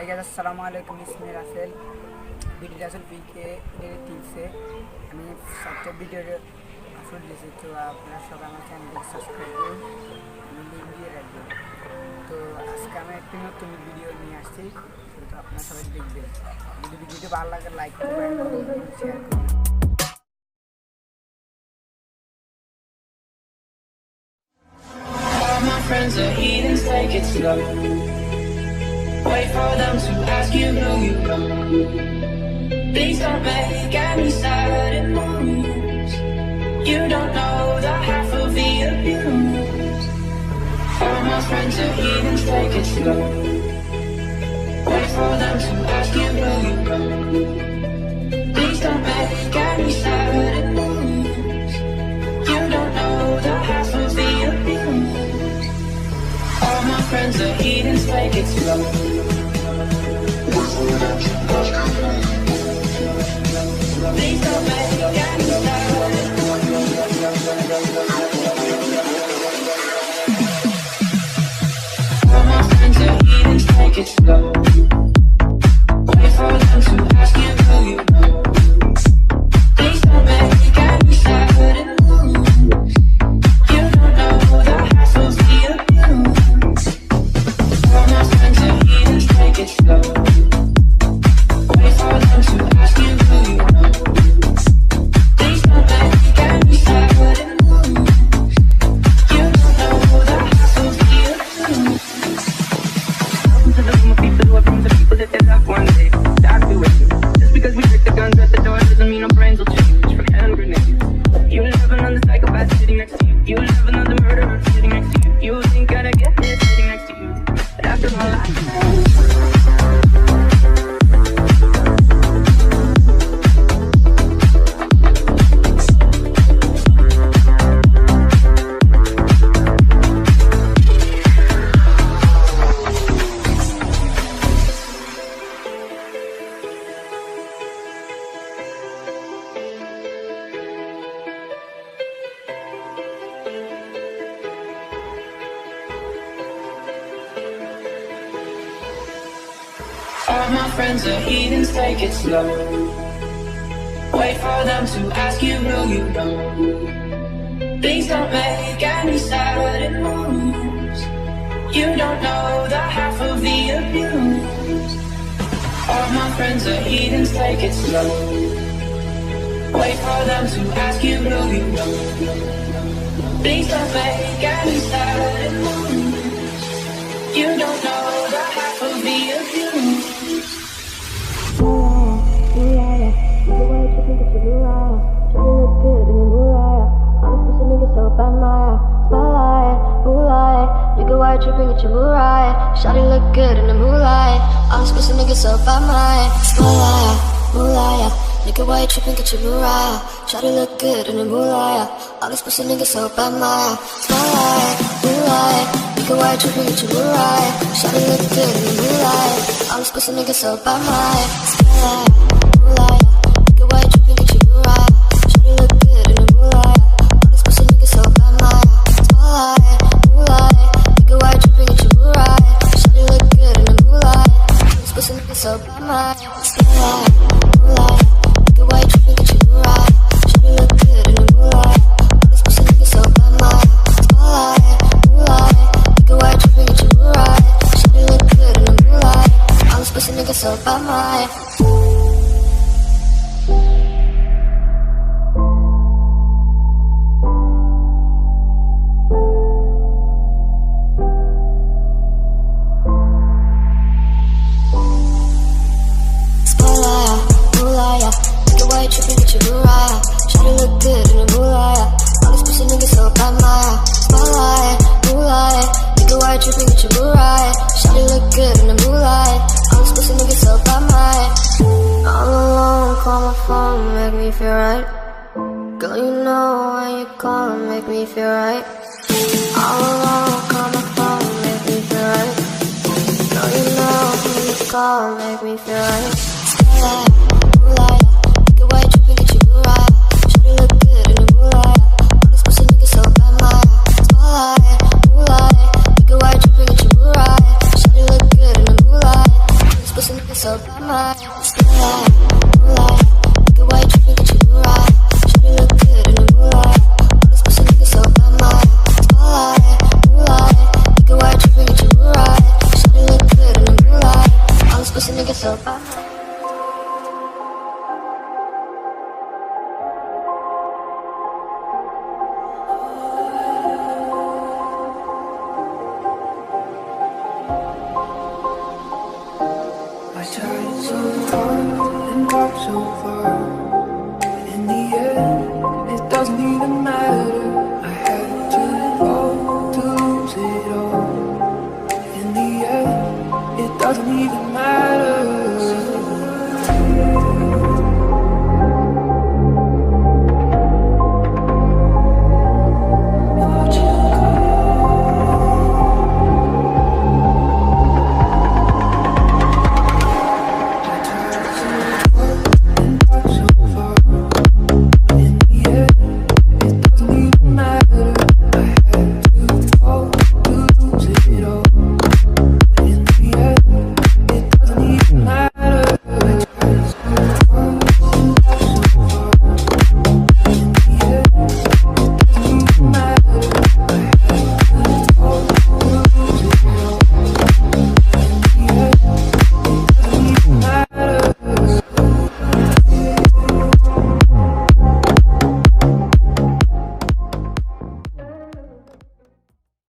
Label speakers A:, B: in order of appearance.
A: Guys अस्सलाम वालेकुम। इसमें रासेल ভিডিও রাসেল পিকে এর টিপসে আমি সবটা ভিডিও আপলোড দিয়েছি, তো আপনারা সবাই আমার চ্যানেলটি সাবস্ক্রাইব করুন, আমি লিঙ্ক দিয়ে রাখবো। তো আজকে আমি একটি নতুন ভিডিও নিয়ে আসছি, তো আপনারা সবাই দেখবেন। যদি ভিডিওটি ভালো লাগে লাইক করবেন, শেয়ার করবেন।
B: My friends are heathens, take it slow. Wait for them to ask you who you know. Please don't make any sudden moves. You don't know the half of the abuse. All my friends are heathens, take it slow. Wait for them to ask you who you know. Please don't make any sudden moves. You don't know the half of the abuse. All my friends are heathens, take it slow. Please don't make any sudden. All my friends are heathens, take it slow. Wait for them to ask you who you know. Please don't make any sudden moves. You don't know the half of the abuse. All my friends are heathens, take it slow. Wait for them to ask you who you know. Please don't make any sudden moves. You don't know the half of the abuse. Welcome to the room of people who are from the people that they love one day. Die to it. Just because we break the guns at the door doesn't mean our brains will change from hand grenades. You'll have another psychopath sitting next to you. You'll have another murderer sitting next to you. You think I'd get this sitting next to you. But after my life. All my friends are heathens, take it slow. Wait for them to ask you who you know. Please don't make any sudden moves. You don't know the half of the abuse. All my friends are heathens, take it slow. Wait for them to ask you who you know. Please don't make any sudden moves. You don't know the half of the abuse.
C: Tripping at your moonlight, shawty look good in the moonlight. All these pussy niggas so by my spotlight, moonlight. Nigga, why you tripping at your moonlight? Shawty look good in the moonlight. All these pussy niggas so by my spotlight, moonlight. Nigga, why you tripping at your moonlight? Shawty look good in the moonlight. All these pussy niggas so by my spotlight, moonlight. Nigga, why you tripping at your moonlight? Shawty look good in the moonlight. All these pussy niggas so by my spotlight, moonlight. Why you tripping at your moonlight? Shawty look good in the moonlight. This pussy nigga so by my spotlight, moonlight. Nigga, why you tripping at your moonlight? Shawty look good in the moonlight. This pussy nigga so by my spotlight, moonlight. Nigga, why you tripping at your moonlight? Shawty look good in the moonlight. All this pussy nigga so by my. Tripping at your moonlight, shawty look good in the moonlight. All these pussy niggas so by my spotlight, moonlight. Nigga, why you tripping at your moonlight? Shawty look good in the moonlight. All these pussy niggas so by my. All alone, call my phone, make me feel right. Girl, you know when you call, make me feel right. All alone, call my phone, make me feel right. Girl, you know when you call, make me feel right. Spotlight, moonlight. Why you tripping at your moonlight? Shawty look good in the moonlight. All these pussy niggas so by my spotlight, moonlight. Nigga, why you tripping at your moonlight? Shawty look good in the moonlight. All these pussy
D: so far.